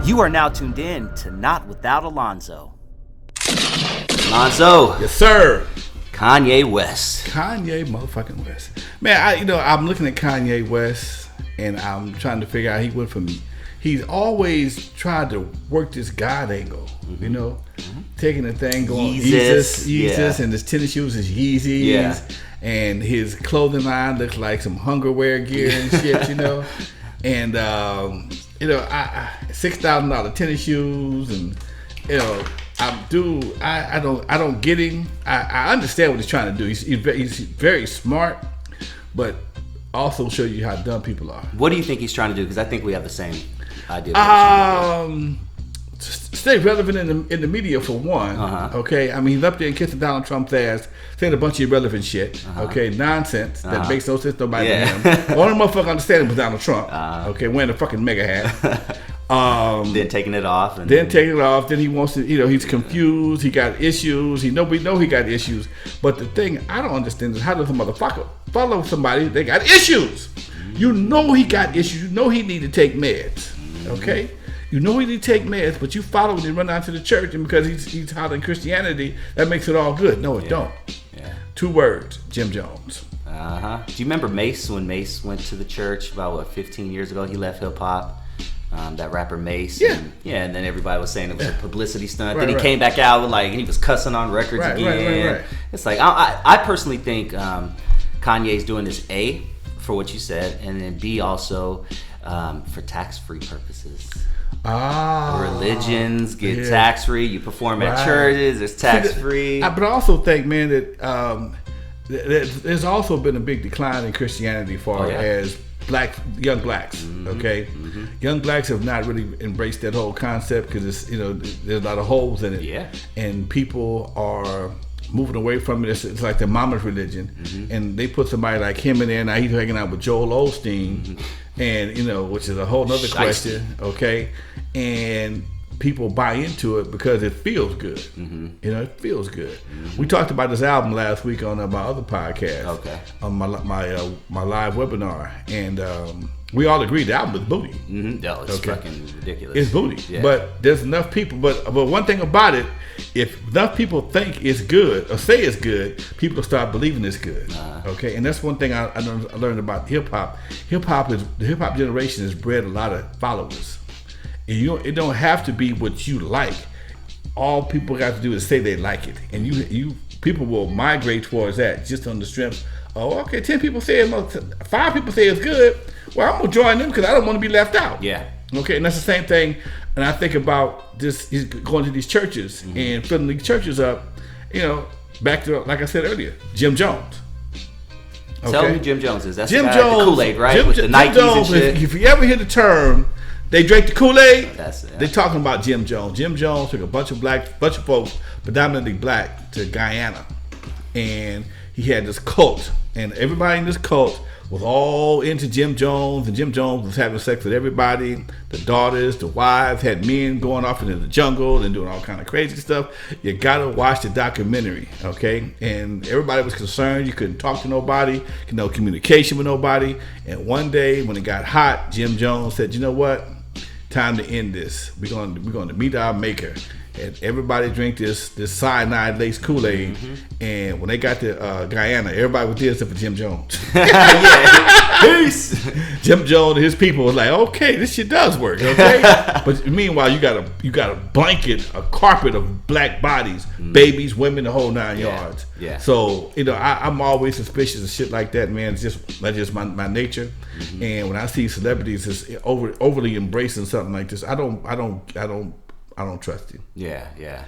You are now tuned in to Not Without Alonzo. Alonzo. Yes, sir. Kanye West. Kanye motherfucking West. Man, I'm looking at Kanye West and I'm trying to figure out he went from. He's always tried to work this God angle, taking the thing, going Yeezus, and his tennis shoes is Yeezys, and his clothing line looks like some hungerwear gear and shit, and $6,000 tennis shoes, and I don't get him. I understand what he's trying to do. He's very smart, but also show you how dumb people are. What do you think he's trying to do? Because I think we have the same idea. Stay relevant in the media for one. Okay, I mean he's up there and kissing Donald Trump's ass, saying a bunch of irrelevant shit. Okay, nonsense that makes no sense to nobody but him. Only motherfucker understanding was Donald Trump. Okay, wearing a fucking mega hat. Then taking it off. Then he wants to, he's confused. He got issues. We know he got issues. But the thing I don't understand is how does a motherfucker follow somebody that got issues? You know he got issues. You know he need to take meds. Okay? You know he need to take meds, but you follow him and run out to the church, and because he's hollering Christianity, that makes it all good. No, it don't. Yeah. 2 words, Jim Jones. Do you remember Mace, when Mace went to the church about, 15 years ago? He left hip-hop. That rapper Mace. Yeah. And then everybody was saying it was a publicity stunt. Then he came back out with and he was cussing on records again. Right. It's like, I personally think Kanye's doing this, A, for what you said, and then B, also for tax-free purposes. Religions get tax-free. You perform at churches, it's tax-free. But I also think, man, that there's also been a big decline in Christianity as young blacks. Young blacks have not really embraced that whole concept because it's there's a lot of holes in it, and people are moving away from it. It's like their mama's religion, and they put somebody like him in there. Now he's hanging out with Joel Osteen, and which is a whole nother question. Okay, and people buy into it because it feels good. It feels good. We talked about this album last week on my other podcast, on my live webinar, and we all agreed the album was booty. No, it's fucking ridiculous. It's booty. But there's enough people. But one thing about it, if enough people think it's good or say it's good, people will start believing it's good. Okay, and that's one thing I learned about hip hop. The hip hop generation has bred a lot of followers. And it don't have to be what you like. All people got to do is say they like it, and you people will migrate towards that just on the strength. 10 people say 5 people say it's good. Well, I'm gonna join them because I don't want to be left out. Yeah. Okay, and that's the same thing. And I think about this: he's going to these churches and filling these churches up. Back to like I said earlier, Jim Jones. Okay? Tell me who Jim Jones is. That's Jim the guy Jones, with the Kool-Aid, right? With the Nikes Jones, and shit. If you ever hear the term, they drank the Kool-Aid. They're talking about Jim Jones. Jim Jones took a bunch of folks, predominantly black, to Guyana, and he had this cult, and everybody in this cult was all into Jim Jones, and Jim Jones was having sex with everybody. The daughters, the wives, had men going off into the jungle and doing all kind of crazy stuff. You gotta watch the documentary, okay? And everybody was concerned. You couldn't talk to nobody, no communication with nobody. And one day when it got hot, Jim Jones said, "You know what? Time to end this. We're going to meet our maker." And everybody drink this cyanide laced Kool-Aid, and when they got to Guyana, everybody was there except for Jim Jones. Peace. Jim Jones and his people was like, "Okay, this shit does work." Okay, but meanwhile, you got a blanket, a carpet of black bodies, babies, women, the whole 9 yards. Yeah. So I'm always suspicious of shit like that, man. That's just my nature. And when I see celebrities just overly embracing something like this, I don't trust him. Yeah.